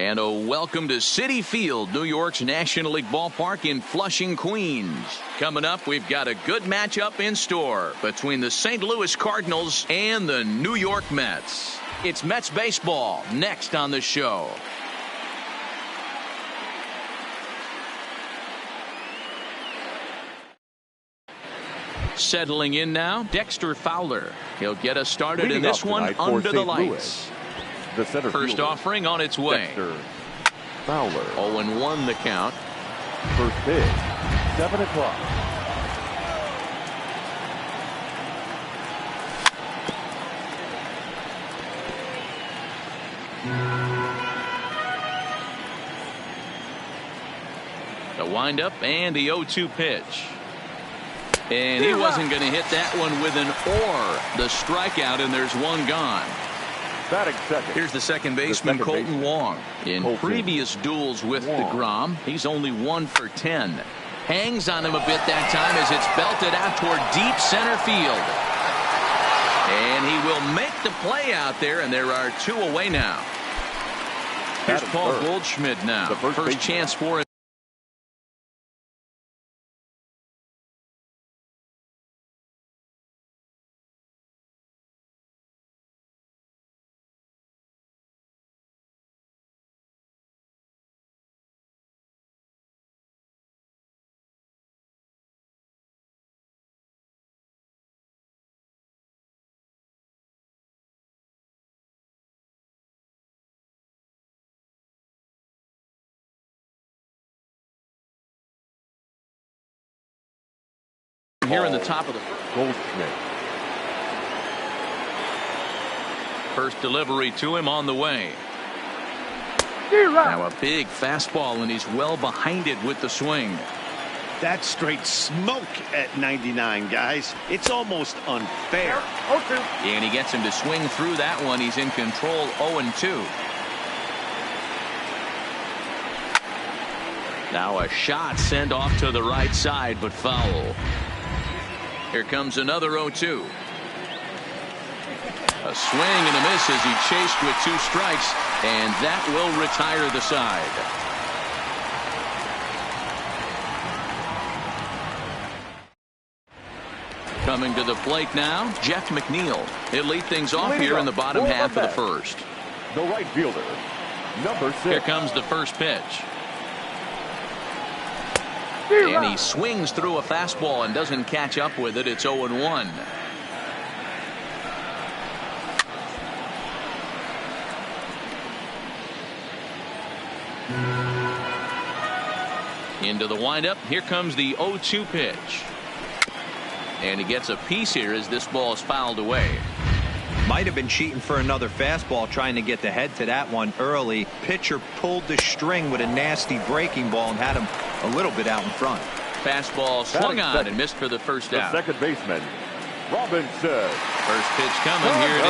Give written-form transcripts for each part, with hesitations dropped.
And a welcome to Citi Field, New York's National League ballpark in Flushing, Queens. Coming up, we've got a good matchup in store between the St. Louis Cardinals and the New York Mets. It's Mets baseball next on the show. Settling in now, Dexter Fowler. He'll get us started in this one under the lights. The center First fielder, offering on its way. Dexter Fowler. 0-1 the count. First pitch, 7 o'clock. The windup and the 0-2 pitch. And he wasn't going to hit that one with an or. The strikeout, and there's one gone. Batting second. Here's the second baseman, Colton Wong. In previous duels with DeGrom, he's only 1 for 10. Hangs on him a bit that time as it's belted out toward deep center field. And he will make the play out there, and there are 2 away now. Here's Paul Goldschmidt now. The first chance for him. Here in the top of the Goldschmidt. First delivery to him on the way. Now a big fastball, and he's well behind it with the swing. That's straight smoke at 99, guys. It's almost unfair. And he gets him to swing through that one. He's in control, 0-2. Now a shot sent off to the right side, but foul. Here comes another 0-2. A swing and a miss as he chased with 2 strikes, and that will retire the side. Coming to the plate now, Jeff McNeil. He'll lead things off here in the bottom half of the first. The right fielder, number 6. Here comes the first pitch. And he swings through a fastball and doesn't catch up with it. It's 0-1. Into the windup. Here comes the 0-2 pitch. And he gets a piece here as this ball is fouled away. Might have been cheating for another fastball, trying to get the head to that one early. Pitcher pulled the string with a nasty breaking ball and had him a little bit out in front. Fastball swung on and missed for the first out. The second baseman, Robinson. First pitch coming. Here it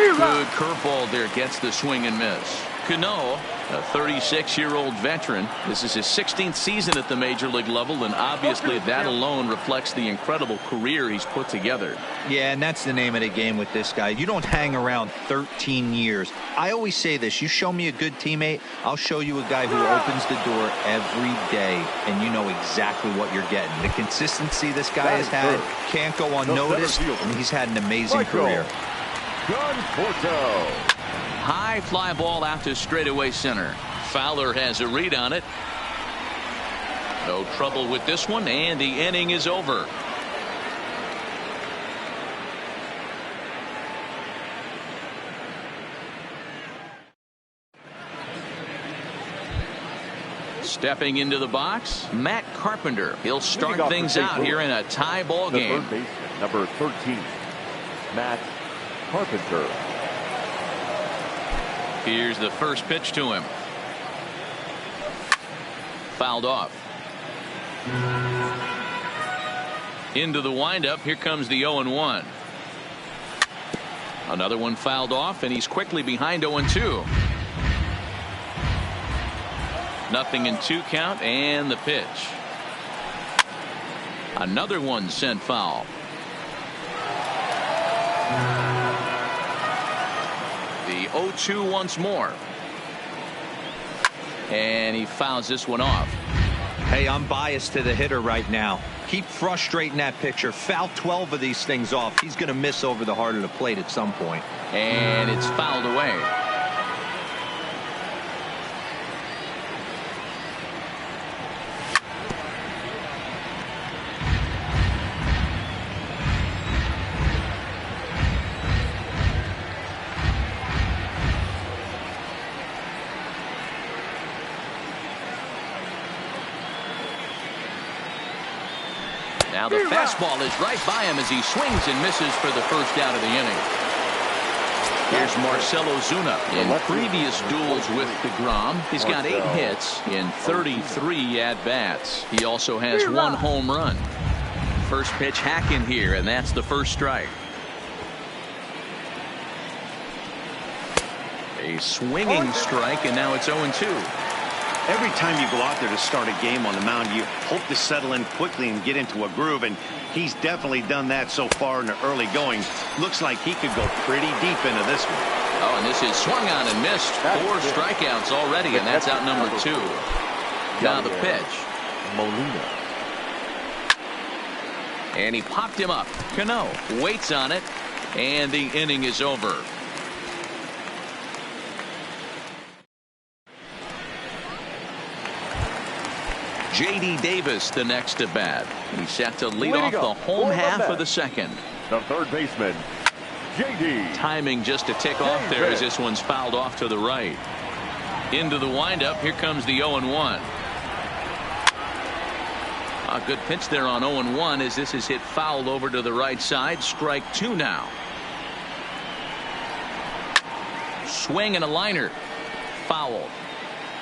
is. Good curveball there. Gets the swing and miss. Cano, a 36-year-old veteran. This is his 16th season at the major league level, and obviously that alone reflects the incredible career he's put together. Yeah, and that's the name of the game with this guy. You don't hang around 13 years. I always say this: you show me a good teammate, I'll show you a guy who opens the door every day, and you know exactly what you're getting. The consistency this guy has had can't go unnoticed, and he's had an amazing career. High fly ball out to straightaway center. Fowler has a read on it. No trouble with this one, and the inning is over. Stepping into the box, Matt Carpenter. He'll start things out here in a tie ball game. Third baseman, number 13, Matt Carpenter. Here's the first pitch to him. Fouled off. Into the windup. Here comes the 0-1. Another one fouled off, and he's quickly behind 0-2. Nothing in 2 count, and the pitch. Another one sent foul. The 0-2 once more. And he fouls this one off. Hey, I'm biased to the hitter right now. Keep frustrating that pitcher. Foul 12 of these things off. He's going to miss over the heart of the plate at some point. And it's fouled away. Now the fastball is right by him as he swings and misses for the first out of the inning. Here's Marcell Ozuna. In previous duels with DeGrom, he's got 8 hits in 33 at-bats. He also has 1 home run. First pitch hacking here, and that's the first strike. A swinging strike, and now it's 0-2. Every time you go out there to start a game on the mound, you hope to settle in quickly and get into a groove, and he's definitely done that so far in the early going. Looks like he could go pretty deep into this one. Oh, and this is swung on and missed. 4 strikeouts already, and that's out number 2. Now the pitch. Molina. And he popped him up. Cano waits on it, and the inning is over. J.D. Davis the next at bat. He's set to lead off the home half of the second. The third baseman, J.D. Timing just to tick off there as this one's fouled off to the right. Into the windup. Here comes the 0-1. A good pitch there on 0-1 as this is hit foul over to the right side. Strike 2 now. Swing and a liner. Foul.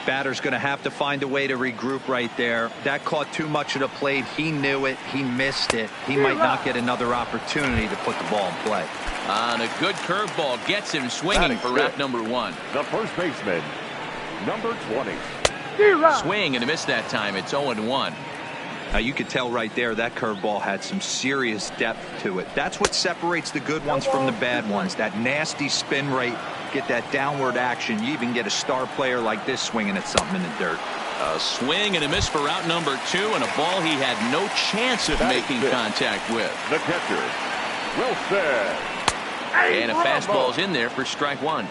Batter's going to have to find a way to regroup right there. That caught too much of the plate. He knew it. He missed it. He might not get another opportunity to put the ball in play. On a good curveball gets him swinging for route number 1. The first baseman, number 20. Swing and a miss that time. It's 0-1. Now you could tell right there that curveball had some serious depth to it. That's what separates the good ones from the bad ones. That nasty spin rate, get that downward action. You even get a star player like this swinging at something in the dirt. A swing and a miss for route number 2, and a ball he had no chance of making contact with. The catcher, Wilson. And a fastball's in there for strike 1.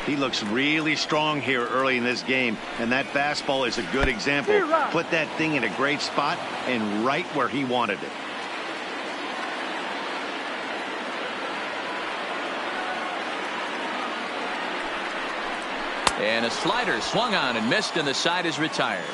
He looks really strong here early in this game, and that fastball is a good example. Put that thing in a great spot and right where he wanted it. And a slider swung on and missed, and the side is retired.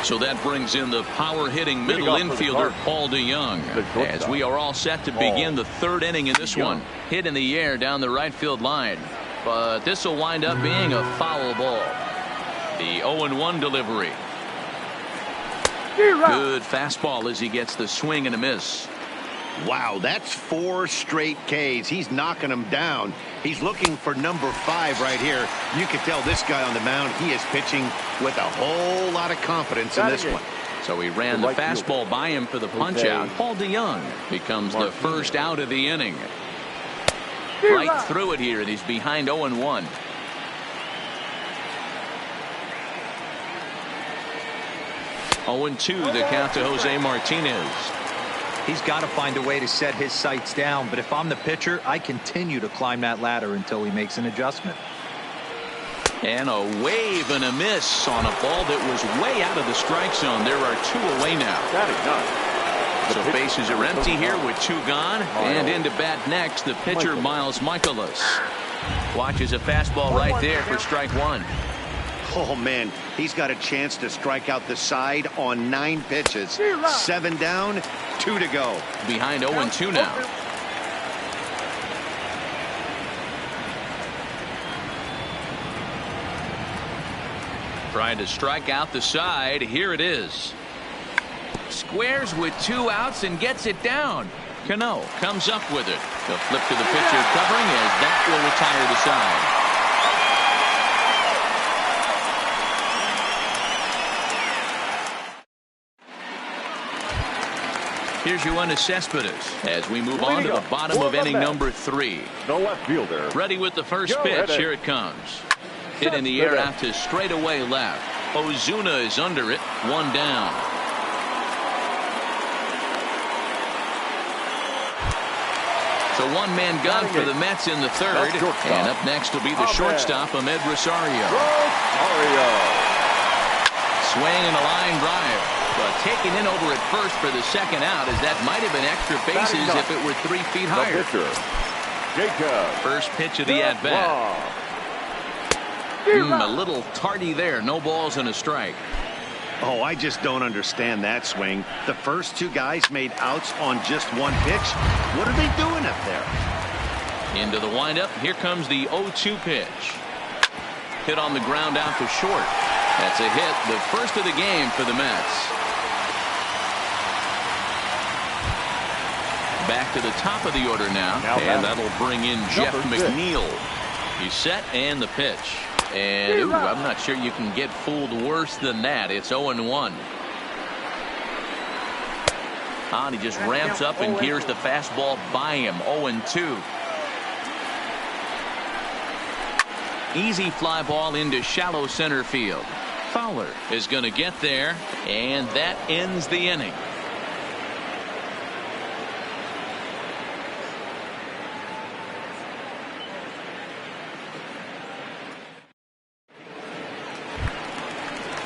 So that brings in the power-hitting middle infielder, Paul DeYoung, as we are all set to begin the 3rd inning in this one. Hit in the air down the right field line, but this will wind up being a foul ball. The 0-1 delivery. Good fastball as he gets the swing and a miss. Wow, that's 4 straight Ks. He's knocking them down. He's looking for number 5 right here. You can tell this guy on the mound, he is pitching with a whole lot of confidence in this one. So he ran the fastball by him for the punch out. Paul DeYoung becomes the first out of the inning. Right through it here, and he's behind 0-1. The count to Jose Martinez. He's got to find a way to set his sights down, but if I'm the pitcher, I continue to climb that ladder until he makes an adjustment. And a wave and a miss on a ball that was way out of the strike zone. There are 2 away now. So bases are empty here with 2 gone. And into bat next, the pitcher, Miles Michaelis. Watches a fastball right there for strike 1. Oh, man, he's got a chance to strike out the side on 9 pitches. 7 down, 2 to go. Behind 0-2 now. Trying to strike out the side. Here it is. Squares with 2 outs and gets it down. Cano comes up with it. The flip to the pitcher covering as that will retire the side. Here's Yoenis Cespedes as we move on to the bottom of inning number 3. The left fielder. Ready with the first pitch. Here it comes. Hit in the air out to straightaway left. Ozuna is under it. 1 down. So 1-man gun for the Mets in the 3rd. And up next will be the shortstop, Ahmed Rosario. Swing and a line drive. But taken in over at first for the second out, as that might have been extra bases if it were 3 feet higher. First pitch of the at-bat. A little tardy there. No balls and a strike. Oh, I just don't understand that swing. The first 2 guys made outs on just 1 pitch. What are they doing up there? Into the windup. Here comes the 0-2 pitch. Hit on the ground out to short. That's a hit, the first of the game for the Mets. Back to the top of the order now and that'll bring in Jeff McNeil. He's set, and the pitch. And I'm not sure you can get fooled worse than that. It's 0-1. He just ramps up and gears the fastball by him. 0-2. Easy fly ball into shallow center field. Fowler is going to get there, and that ends the inning.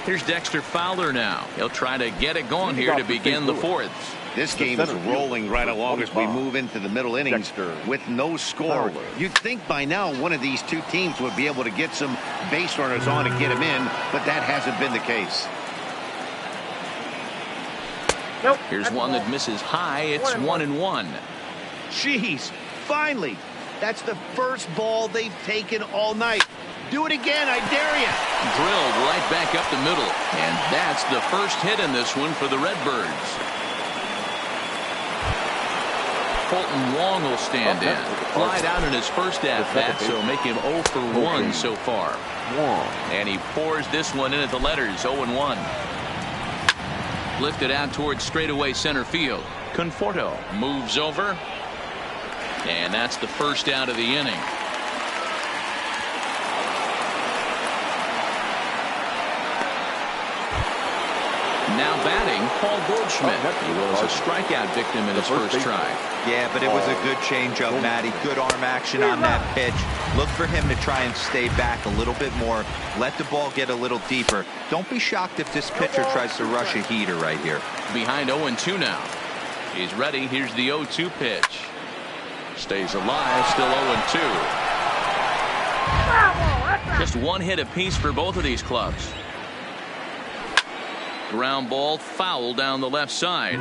Here's Dexter Fowler now. He'll try to get it going here to begin the 4th. This game is rolling right along as we move into the middle innings with no score. You'd think by now one of these 2 teams would be able to get some base runners on and get them in, but that hasn't been the case. Here's one that misses high. It's 1-1. Jeez, finally. That's the first ball they've taken all night. Do it again, I dare you. Drilled right back up the middle. And that's the first hit in this one for the Redbirds. Colton Wong will stand in. Flied out in his first at-bat, so make him 0 for 1 so far. And he pours this one in at the letters. 0-1. Lifted out towards straightaway center field. Conforto moves over. And that's the first out of the inning. Now batting, Paul Goldschmidt. He was a strikeout victim in his first try. Yeah, but it was a good changeup, Matty. Good arm action on that pitch. Look for him to try and stay back a little bit more. Let the ball get a little deeper. Don't be shocked if this pitcher tries to rush a heater right here. Behind 0-2 now. He's ready. Here's the 0-2 pitch. Stays alive. Still 0-2. Just 1 hit apiece for both of these clubs. Ground ball foul down the left side.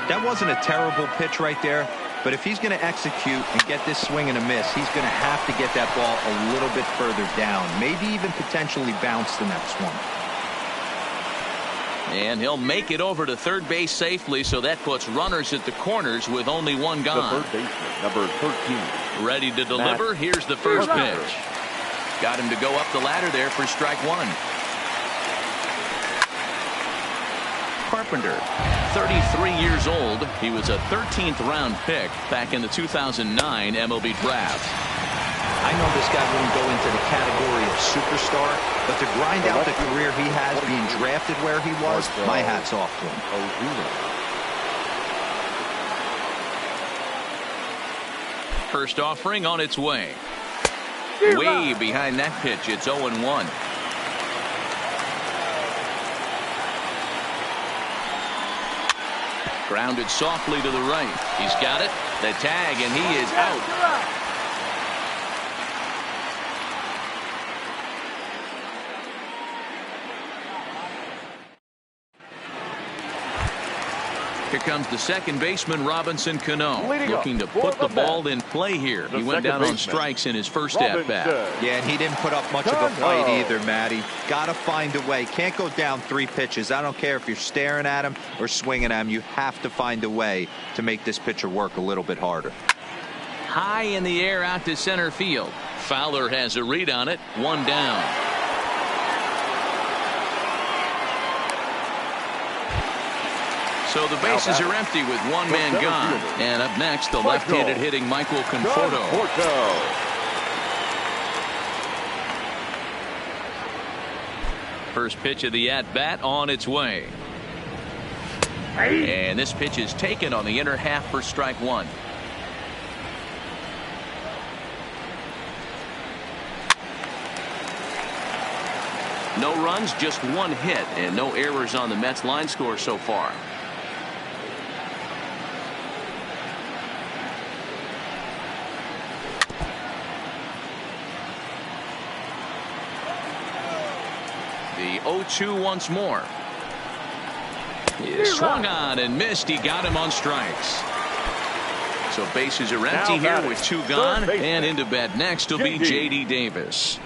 That wasn't a terrible pitch right there, but if he's going to execute and get this swing and a miss, he's going to have to get that ball a little bit further down, maybe even potentially bounce the next one. And he'll make it over to third base safely, so that puts runners at the corners with only 1 gone. The third baseman, number 13. Ready to deliver. Here's the first pitch. Got him to go up the ladder there for strike 1. Carpenter, 33 years old. He was a 13th round pick back in the 2009 MLB draft. I know this guy wouldn't go into the category of superstar, but to grind out the career he has being drafted where he was, my hat's off to him. First offering on its way. Way behind that pitch. It's 0-1. Grounded softly to the right. He's got it. The tag, and he is out. Here comes the second baseman, Robinson Cano, looking to put the ball in play here. He went down on strikes in his first at-bat. Yeah, and he didn't put up much of a fight either, Matty. Got to find a way. Can't go down 3 pitches. I don't care if you're staring at him or swinging at him. You have to find a way to make this pitcher work a little bit harder. High in the air out to center field. Fowler has a read on it. 1 down. So the bases are empty with one man gone. And up next, the left-handed hitting Michael Conforto. First pitch of the at-bat on its way. And this pitch is taken on the inner half for strike one. No runs, just one hit, and no errors on the Mets line score so far. The 0-2 once more. He swung on and missed. He got him on strikes. So bases are empty here with two gone, and into bat next will be J.D. Davis.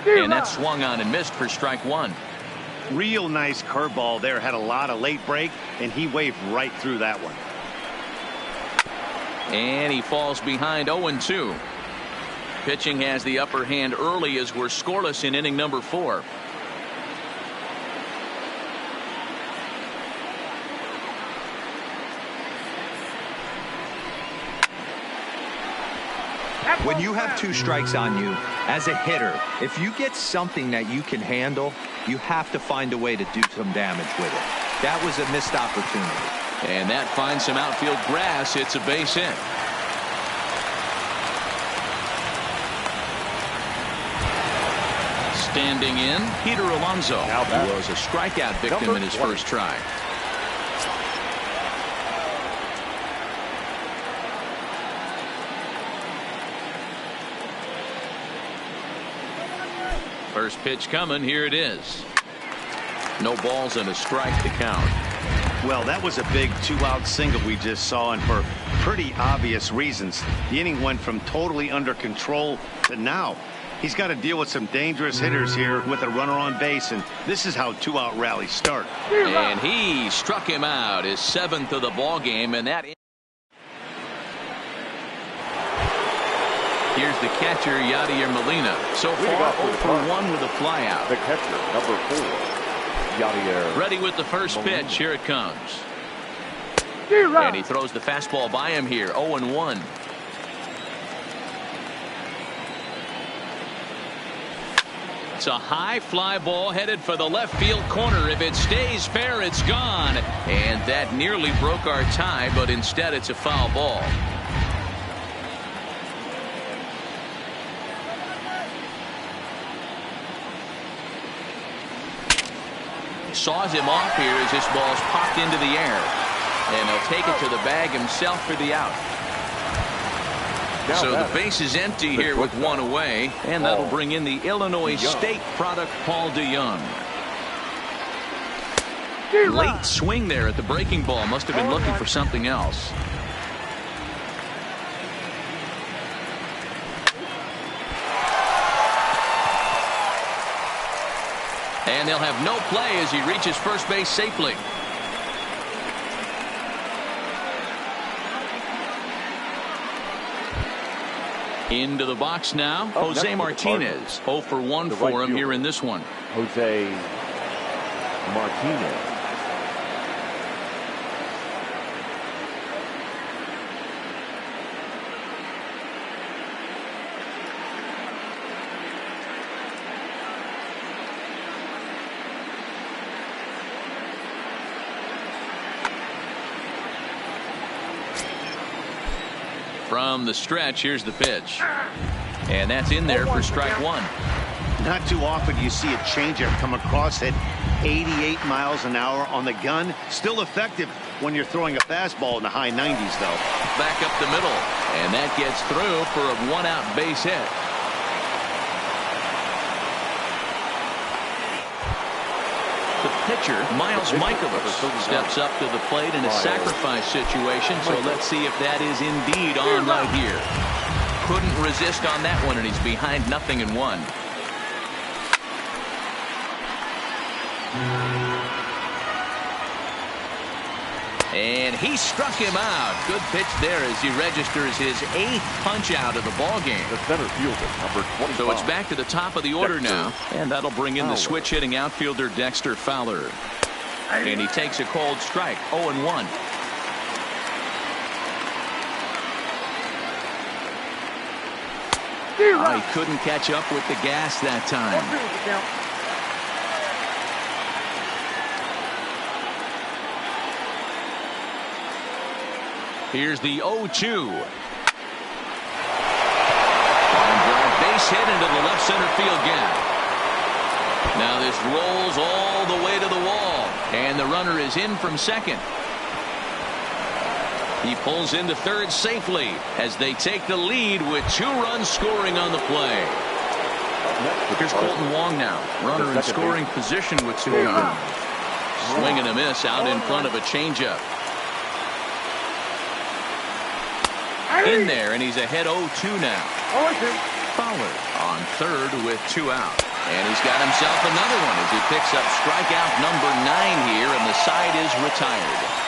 And that swung on and missed for strike one. Real nice curveball there. Had a lot of late break, and he waved right through that one. And he falls behind 0-2. Pitching has the upper hand early as we're scoreless in inning number 4. When you have 2 strikes on you, as a hitter, if you get something that you can handle, you have to find a way to do some damage with it. That was a missed opportunity. And that finds some outfield grass. It's a base hit. Standing in, Peter Alonso, who was a strikeout victim in his first try. First pitch coming. Here it is. No balls and a strike to count. Well, that was a big 2-out single we just saw, and for pretty obvious reasons. The inning went from totally under control to now. He's got to deal with some dangerous hitters here with a runner on base, and this is how 2-out rallies start. And he struck him out, his 7th of the ball game, and that. Here's the catcher, Yadier Molina. So far, 0 for 1 with a flyout. The catcher, number 4, Yadier. Ready with the first pitch. Here it comes. And he throws the fastball by him here. 0-1. It's a high fly ball headed for the left field corner. If it stays fair, it's gone. And that nearly broke our tie, but instead it's a foul ball. Saws him off here as this ball's popped into the air. And he'll take it to the bag himself for the out. So the base is empty here with 1 away, and that'll bring in the Illinois State product, Paul DeYoung. Late swing there at the breaking ball. Must have been looking for something else. And they'll have no play as he reaches first base safely. Into the box now, Jose Martinez. 0 for 1 for him here in this one. Jose Martinez. From the stretch, here's the pitch. And that's in there for strike 1. Not too often you see a changeup come across at 88 miles an hour on the gun. Still effective when you're throwing a fastball in the high 90s, though. Back up the middle. And that gets through for a 1-out base hit. The pitcher, Miles Michaelis, steps up to the plate in a sacrifice situation, so let's see if that is indeed on right here. Couldn't resist on that one, and he's behind 0-1. And he struck him out. Good pitch there as he registers his 8th punch out of the ball game. The center fielder, number 25. So it's back to the top of the order now, and that'll bring in the switch hitting outfielder Dexter Fowler. And he takes a cold strike. 0-1. He couldn't catch up with the gas that time. Here's the 0-2. Base hit into the left center field gap. Now this rolls all the way to the wall, and the runner is in from second. He pulls into third safely as they take the lead with 2 runs scoring on the play. Here's Colton Wong now, runner in scoring position with 2 runs. Swing and a miss out in front of a changeup. In there, and he's ahead 0-2 now. Fowler on third with 2 out. And he's got himself another one as he picks up strikeout number 9 here, and the side is retired.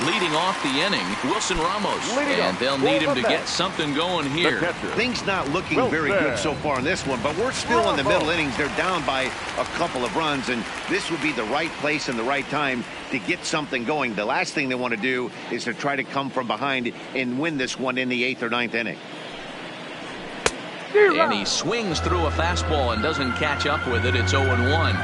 Leading off the inning, Wilson Ramos, and they'll need him to get something going here. Things not looking very good so far in this one, but we're still in the middle innings. They're down by a couple of runs, and this would be the right place and the right time to get something going. The last thing they want to do is to try to come from behind and win this one in the 8th or 9th inning. And he swings through a fastball and doesn't catch up with it. It's 0-1.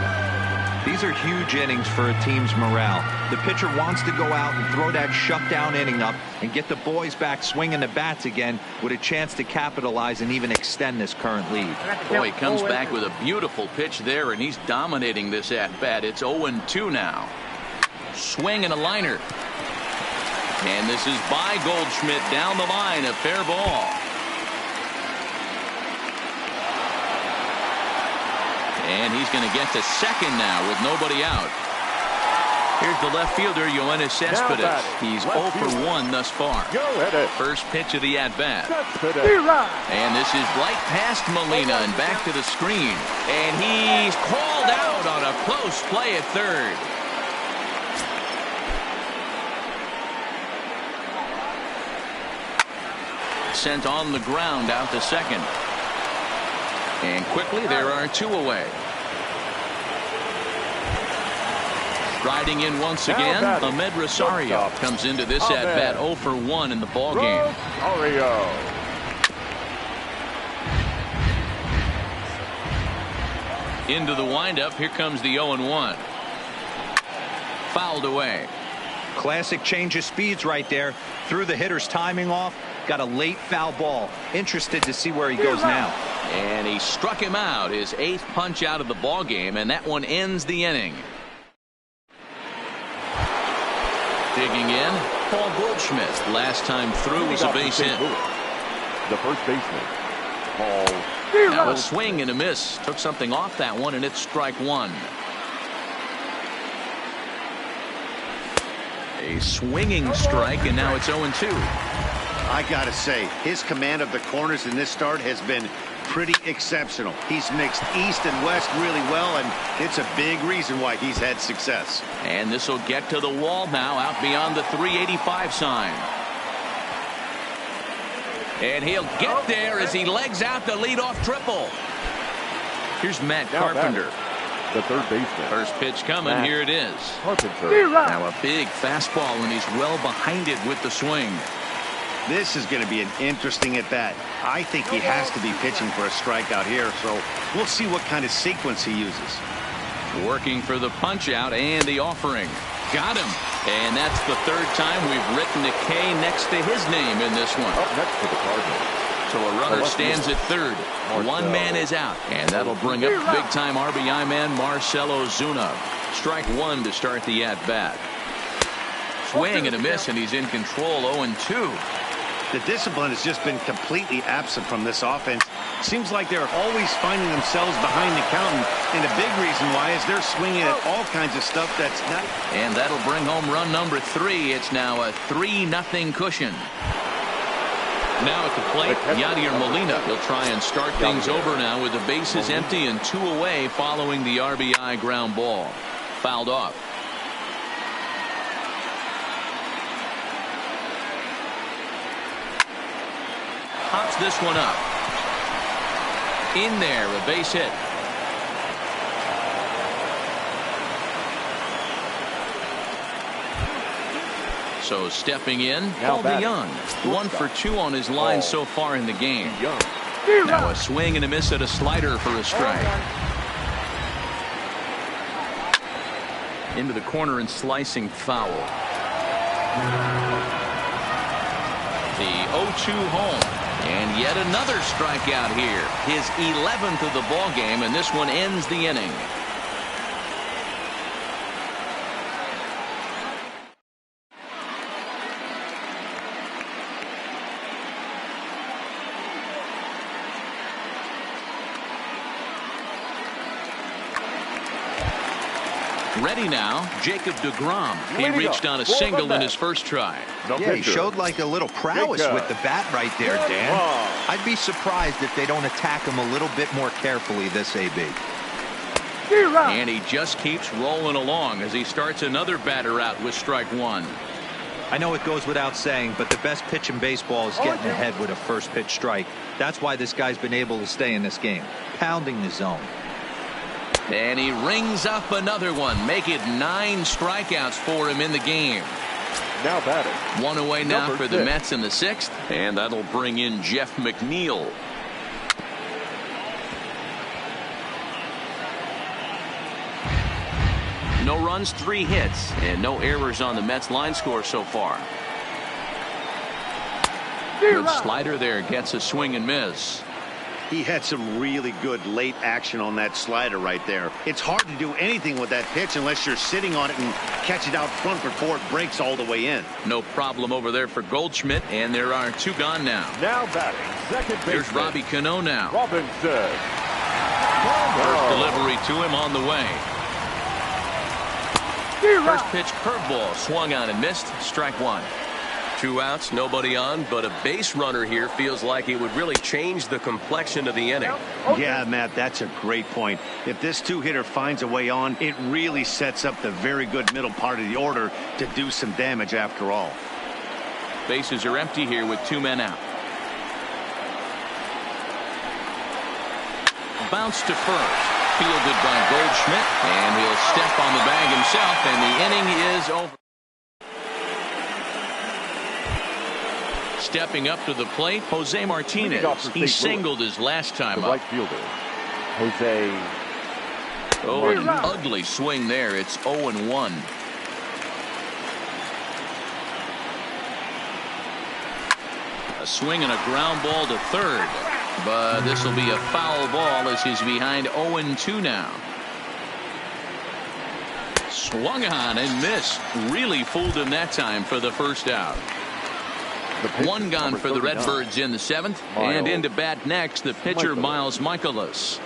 These are huge innings for a team's morale. The pitcher wants to go out and throw that shutdown inning up and get the boys back swinging the bats again with a chance to capitalize and even extend this current lead. Boy, he comes back with a beautiful pitch there, and he's dominating this at-bat. It's 0-2 now. Swing and a liner. And this is by Goldschmidt down the line, a fair ball. And he's going to get to second now with nobody out. Here's the left fielder, Yoenis Cespedes. He's 0 for 1 thus far. First pitch of the at-bat. And this is right past Molina and back to the screen. And he's called out on a close play at third. Sent on the ground out to second. And quickly there are 2 away. Striding in once again, Ahmed Rosario comes into this at-bat 0 for 1 in the ballgame. Into the windup, here comes the 0-1. Fouled away. Classic change of speeds right there. Threw the hitter's timing off. Got a late foul ball. Interested to see where he goes now. And he struck him out, his 8th punch out of the ball game, and that one ends the inning. Digging in, Paul Goldschmidt. Last time through was a base hit. The first baseman, Paul. Now a swing and a miss. Took something off that one, and it's strike 1. A swinging strike, and now it's 0-2. I gotta say, his command of the corners in this start has been pretty exceptional. He's mixed east and west really well, and it's a big reason why he's had success. And this will get to the wall now, out beyond the 385 sign. And he'll get there as he legs out the leadoff triple. Here's Matt Carpenter. The third baseman. First pitch coming. Here it is. Carpenter. Now a big fastball, and he's well behind it with the swing. This is going to be an interesting at-bat. I think he has to be pitching for a strikeout here, so we'll see what kind of sequence he uses. Working for the punch-out and the offering. Got him. And that's the 3rd time we've written a K next to his name in this one. Up next to the Cardinals. So a runner stands at third. One man is out, and that'll bring up big-time RBI man Marcell Ozuna. Strike 1 to start the at-bat. Swing and a miss, and he's in control. 0-2. The discipline has just been completely absent from this offense. Seems like they're always finding themselves behind the count, and a big reason why is they're swinging at all kinds of stuff that's not. And that'll bring home run number 3. It's now a 3-0 cushion. Now at the plate, Yadier Molina. He'll try and start things over now with the bases empty and 2 away following the RBI ground ball. Fouled off. Pops this one up. In there, a base hit. So stepping in, Paul DeYoung. 1 for 2 on his line so far in the game. Now a swing and a miss at a slider for a strike. Into the corner and slicing foul. The 0-2 home. And yet another strikeout here. His 11th of the ball game, and this one ends the inning. Ready now, Jacob deGrom. He reached on a single in his first try. Yeah, he showed like a little prowess with the bat right there, Dan. I'd be surprised if they don't attack him a little bit more carefully this AB. And he just keeps rolling along as he starts another batter out with strike 1. I know it goes without saying, but the best pitch in baseball is getting ahead with a first pitch strike. That's why this guy's been able to stay in this game, pounding the zone. And he rings up another one. Make it 9 strikeouts for him in the game. Now batting. 1 away now for the Mets in the 6th. And that'll bring in Jeff McNeil. No runs, 3 hits, and no errors on the Mets line score so far. Good slider there, gets a swing and miss. He had some really good late action on that slider right there. It's hard to do anything with that pitch unless you're sitting on it and catch it out front before it breaks all the way in. No problem over there for Goldschmidt, and there are 2 gone now. Now batting, second base. Here's Robbie Cano now. Robinson. First delivery to him on the way. First pitch curveball, swung on and missed. Strike 1. 2 outs, nobody on, but a base runner here feels like it would really change the complexion of the inning. Yeah, Matt, that's a great point. If this 2-hitter finds a way on, it really sets up the very good middle part of the order to do some damage after all. Bases are empty here with 2 men out. Bounce to first. Fielded by Goldschmidt, and he'll step on the bag himself, and the inning is over. Stepping up to the plate, Jose Martinez. He singled his last time up. Right fielder, Jose. Oh, an ugly swing there. It's 0-1. A swing and a ground ball to third. But this will be a foul ball as he's behind 0-2 now. Swung on and missed. Really fooled him that time for the first out. 1 gone for the Redbirds in the 7th. And into bat next, the pitcher Miles Michaelis.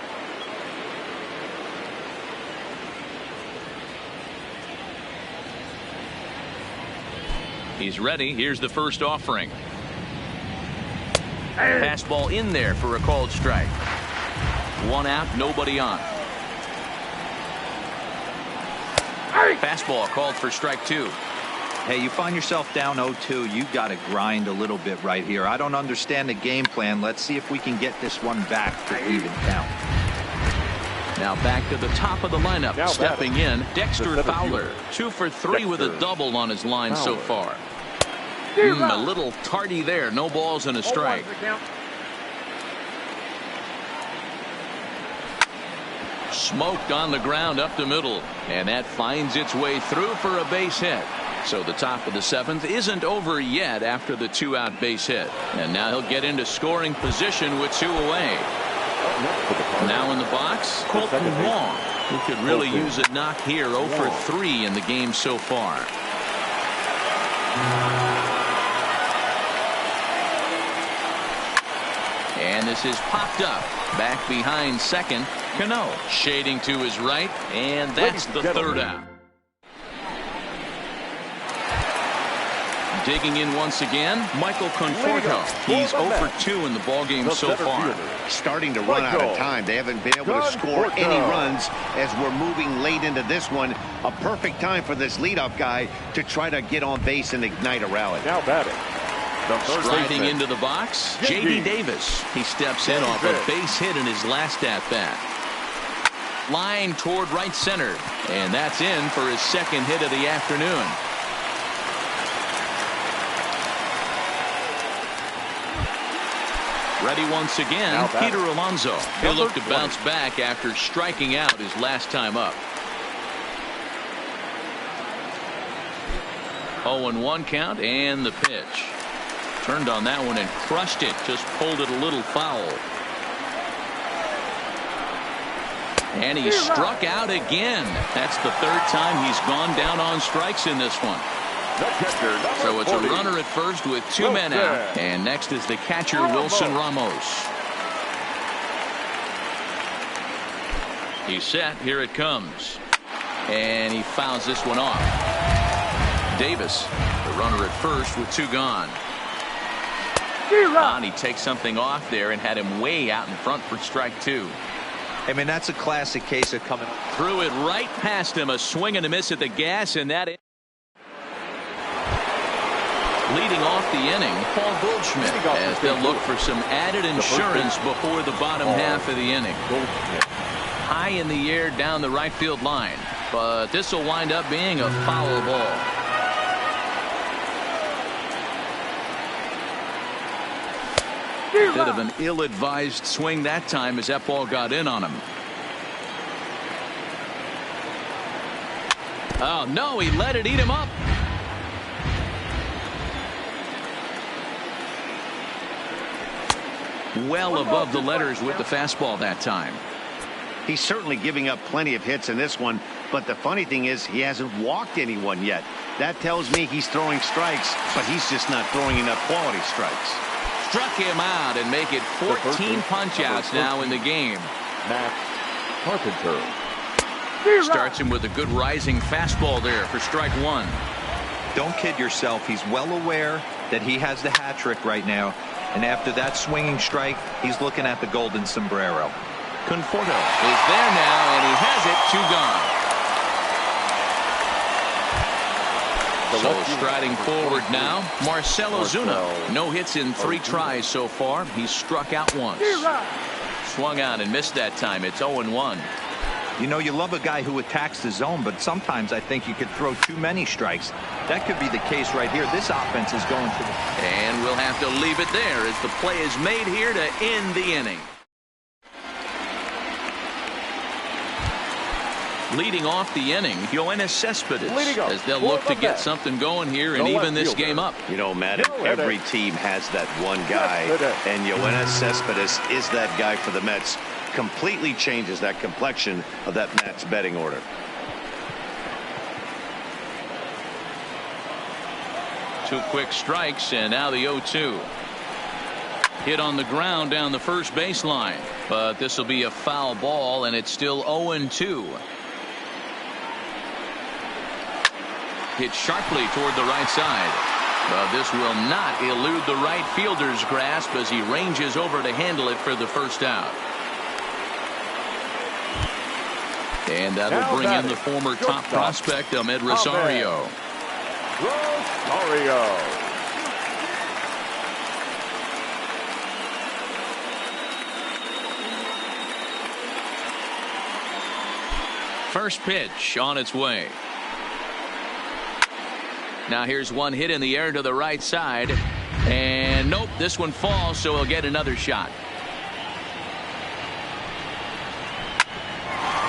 He's ready. Here's the first offering. Fastball in there for a called strike. 1 out, nobody on. Fastball called for strike 2. Hey, you find yourself down 0-2, you got to grind a little bit right here. I don't understand the game plan. Let's see if we can get this one back to even count. Now back to the top of the lineup. Now stepping in, Dexter Fowler. 2 for 3 with a double on his line so far. A little tardy there. No balls and a strike. Smoked on the ground up the middle. And that finds its way through for a base hit. So the top of the 7th isn't over yet after the 2-out base hit. And now he'll get into scoring position with 2 away. Now in the box, Colton Wong, who could really use a knock here. 0 for 3 in the game so far. And this is popped up. Back behind second, Cano. Shading to his right, and that's the 3rd out. Digging in once again, Michael Conforto. He's 0 for 2 in the ballgame so far. Starting to run out of time. They haven't been able to score any runs as we're moving late into this one. A perfect time for this leadoff guy to try to get on base and ignite a rally. Now batting, Striding into the box, J.D. Davis. He steps in off a base hit in his last at-bat. Line toward right center, and that's in for his second hit of the afternoon. Ready once again, Peter Alonso. He'll look to bounce back after striking out his last time up. 0-1 count, and the pitch. Turned on that one and crushed it. Just pulled it a little foul. And he struck out again. That's the third time he's gone down on strikes in this one. So it's a runner at first with two men out. And next is the catcher, Wilson Ramos. He's set. Here it comes. And he fouls this one off. Davis, the runner at first with two gone. And he takes something off there and had him way out in front for strike two. I mean, that's a classic case of coming. Threw it right past him. A swing and a miss at the gas, and that leading off the inning, Paul Goldschmidt, as they'll look for some added insurance before the bottom half of the inning. High in the air down the right field line, but this will wind up being a foul ball. Bit of an ill-advised swing that time as that ball got in on him. Oh, no, he let it eat him up. Well above the letters with the fastball that time. He's certainly giving up plenty of hits in this one, but the funny thing is he hasn't walked anyone yet. That tells me he's throwing strikes, but he's just not throwing enough quality strikes. Struck him out and make it 14 punch-outs now in the game. Matt Carpenter. Starts him with a good rising fastball there for strike one. Don't kid yourself. He's well aware that he has the hat trick right now. And after that swinging strike, he's looking at the golden sombrero. Conforto is there now, and he has it. Two gone. So striding forward now, Marcell Ozuna. No hits in 3 tries so far. He's struck out once. Swung out and missed that time. It's 0-1. You know, you love a guy who attacks the zone, but sometimes I think you could throw too many strikes. That could be the case right here. This offense is going to. And we'll have to leave it there as the play is made here to end the inning. Leading off the inning, Yoenis Cespedes, as they'll look to get something going here and even this game up. You know, Matt, every team has that one guy, and Yoenis Cespedes is that guy for the Mets. Completely changes that complexion of that Mets betting order. Two quick strikes, and now the 0-2. Hit on the ground down the first baseline, but this will be a foul ball, and it's still 0-2. Hit sharply toward the right side, but this will not elude the right fielder's grasp as he ranges over to handle it for the first out. And that'll bring in the former top prospect, Ahmed Rosario. First pitch on its way. Now here's one hit in the air to the right side. And nope, this one falls, so he'll get another shot.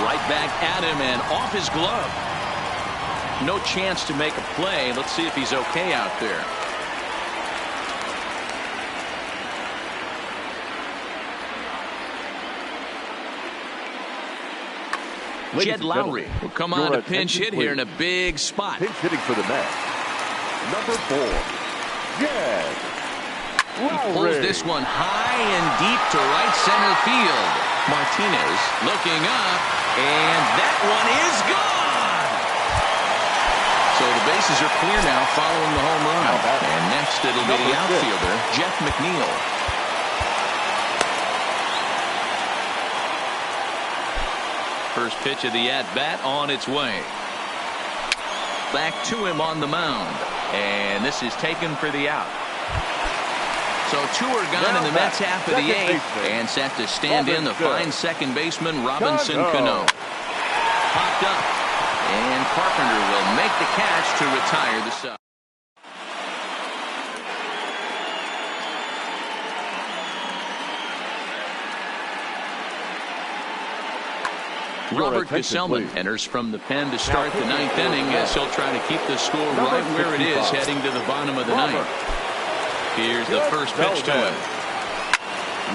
Right back at him and off his glove. No chance to make a play. Let's see if he's okay out there. Jed Lowry will come on to pinch hit here in a big spot. Pinch hitting for the Mets. Number 4, Jed Lowry. He pulls this one high and deep to right center field. Martinez looking up, and that one is gone. So the bases are clear now following the home run. And next it'll be the outfielder, Jeff McNeil. First pitch of the at-bat on its way. Back to him on the mound. And this is taken for the out. So 2 are gone in the Mets half of the 8th, and set to stand in the fine second baseman Robinson Cano. Popped up, and Carpenter will make the catch to retire the sub. Robert Gesellman enters from the pen to start the 9th inning as he'll try to keep the score right where it is heading to the bottom of the 9th. Here's the first pitch to him.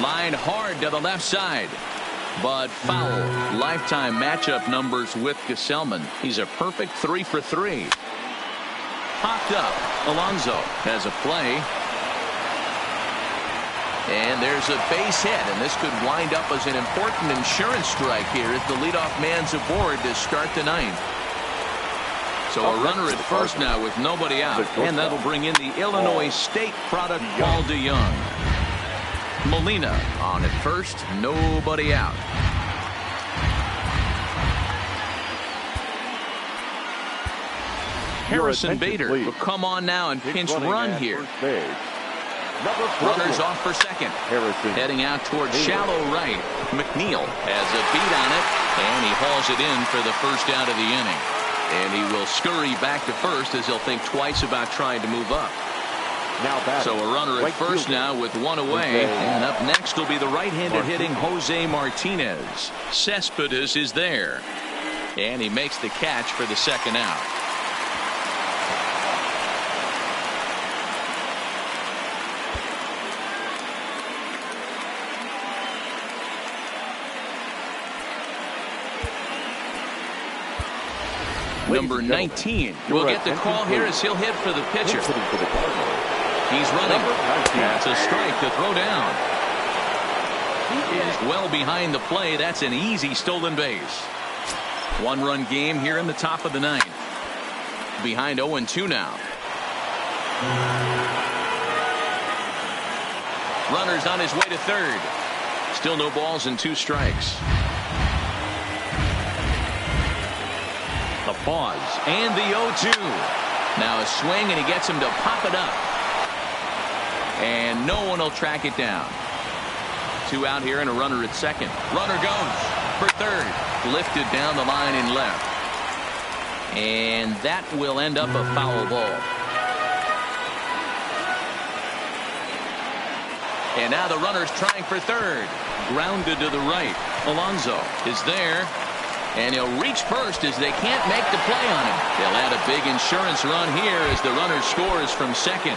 Line hard to the left side, but foul. Lifetime matchup numbers with Gesellman. He's a perfect 3 for 3. Popped up. Alonso has a play. And there's a base hit, and this could wind up as an important insurance strike here as the leadoff man's aboard to start the 9th. So a runner at first now with nobody out, and that'll bring in the Illinois State product, Paul DeYoung. Molina on at first, nobody out. Harrison Bader will come on now and pinch run here. Runners off for second. Heading out towards shallow right. McNeil has a beat on it, and he hauls it in for the first out of the inning. And he will scurry back to first as he'll think twice about trying to move up. So a runner at first now with 1 away. And up next will be the right-handed hitting Jose Martinez. Cespedes is there. And he makes the catch for the second out. Number 19 will get the call here as he'll hit for the pitcher. He's running. That's a strike to throw down. He is well behind the play. That's an easy stolen base. 1-run game here in the top of the 9th. Behind 0-2 now. Runner's on his way to third. Still no balls and 2 strikes. The pause and the 0-2. Now a swing, and he gets him to pop it up. And no one will track it down. 2 out here and a runner at second. Runner goes for third. Lifted down the line in left. And that will end up a foul ball. And now the runner's trying for third. Grounded to the right. Alonso is there. And he'll reach first as they can't make the play on him. They'll add a big insurance run here as the runner scores from second.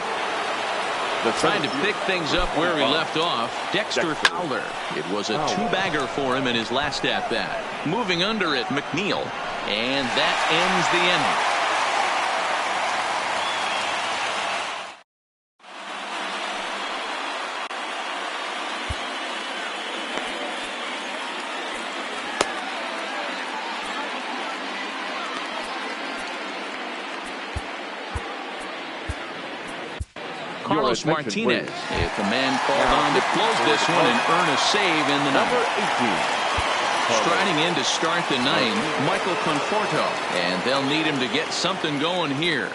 Trying to pick things up where he left off, Dexter Fowler. It was a 2-bagger for him in his last at-bat. Moving under it, McNeil. And that ends the inning. Carlos Martinez, if the man called on to close this one and earn a save in the 9th. Striding in to start the 9th, Michael Conforto, and they'll need him to get something going here.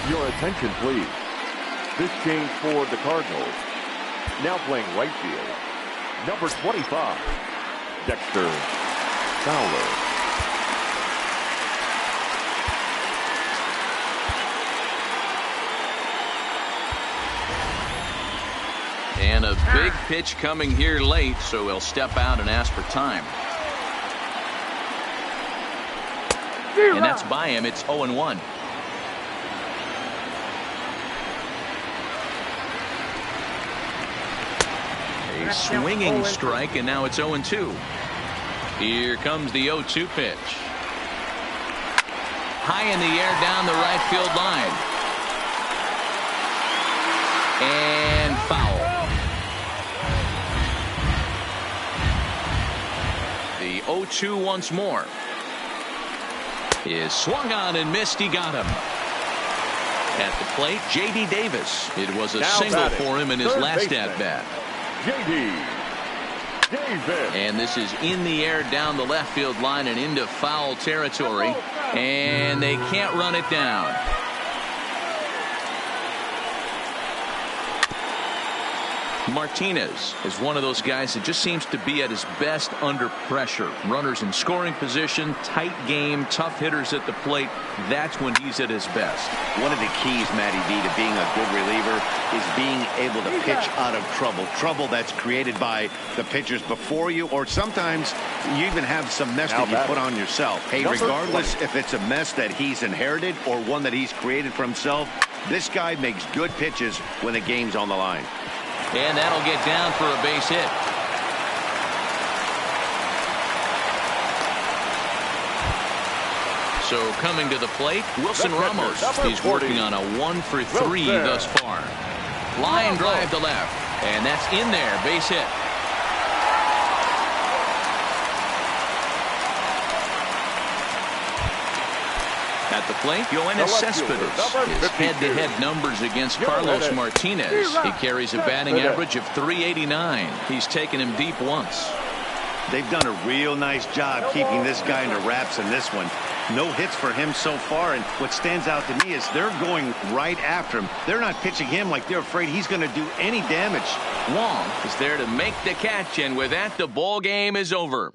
Your attention, please. This change for the Cardinals. Now playing right field, number 25, Dexter Fowler. a big pitch coming here late, so he'll step out and ask for time. And that's by him. It's 0-1. A swinging strike, and now it's 0-2. Here comes the 0-2 pitch. High in the air down the right field line. And foul. The 0-2 once more. Is swung on and missed. He got him. At the plate, J.D. Davis. It was a single for him in his last at-bat. J.D. Davis. And this is in the air down the left field line and into foul territory. And they can't run it down. Martinez is one of those guys that just seems to be at his best under pressure. Runners in scoring position, tight game, tough hitters at the plate. That's when he's at his best. One of the keys, Matty V, to being a good reliever is being able to pitch out of trouble. Trouble that's created by the pitchers before you, or sometimes you even have some mess that you put on yourself. Hey, regardless if it's a mess that he's inherited or one that he's created for himself, this guy makes good pitches when the game's on the line. And that'll get down for a base hit. So coming to the plate, Wilson Ramos. He's working on a 1-for-3 thus far. Line drive to left. And that's in there. Base hit. At the plate, Yoenis Cespedes. His head-to-head numbers against Carlos Martinez. He carries a batting average of .389. He's taken him deep once. They've done a real nice job keeping this guy under wraps in this one. No hits for him so far, and what stands out to me is they're going right after him. They're not pitching him like they're afraid he's going to do any damage. Wong is there to make the catch, and with that, the ball game is over.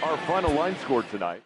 Our final line score tonight.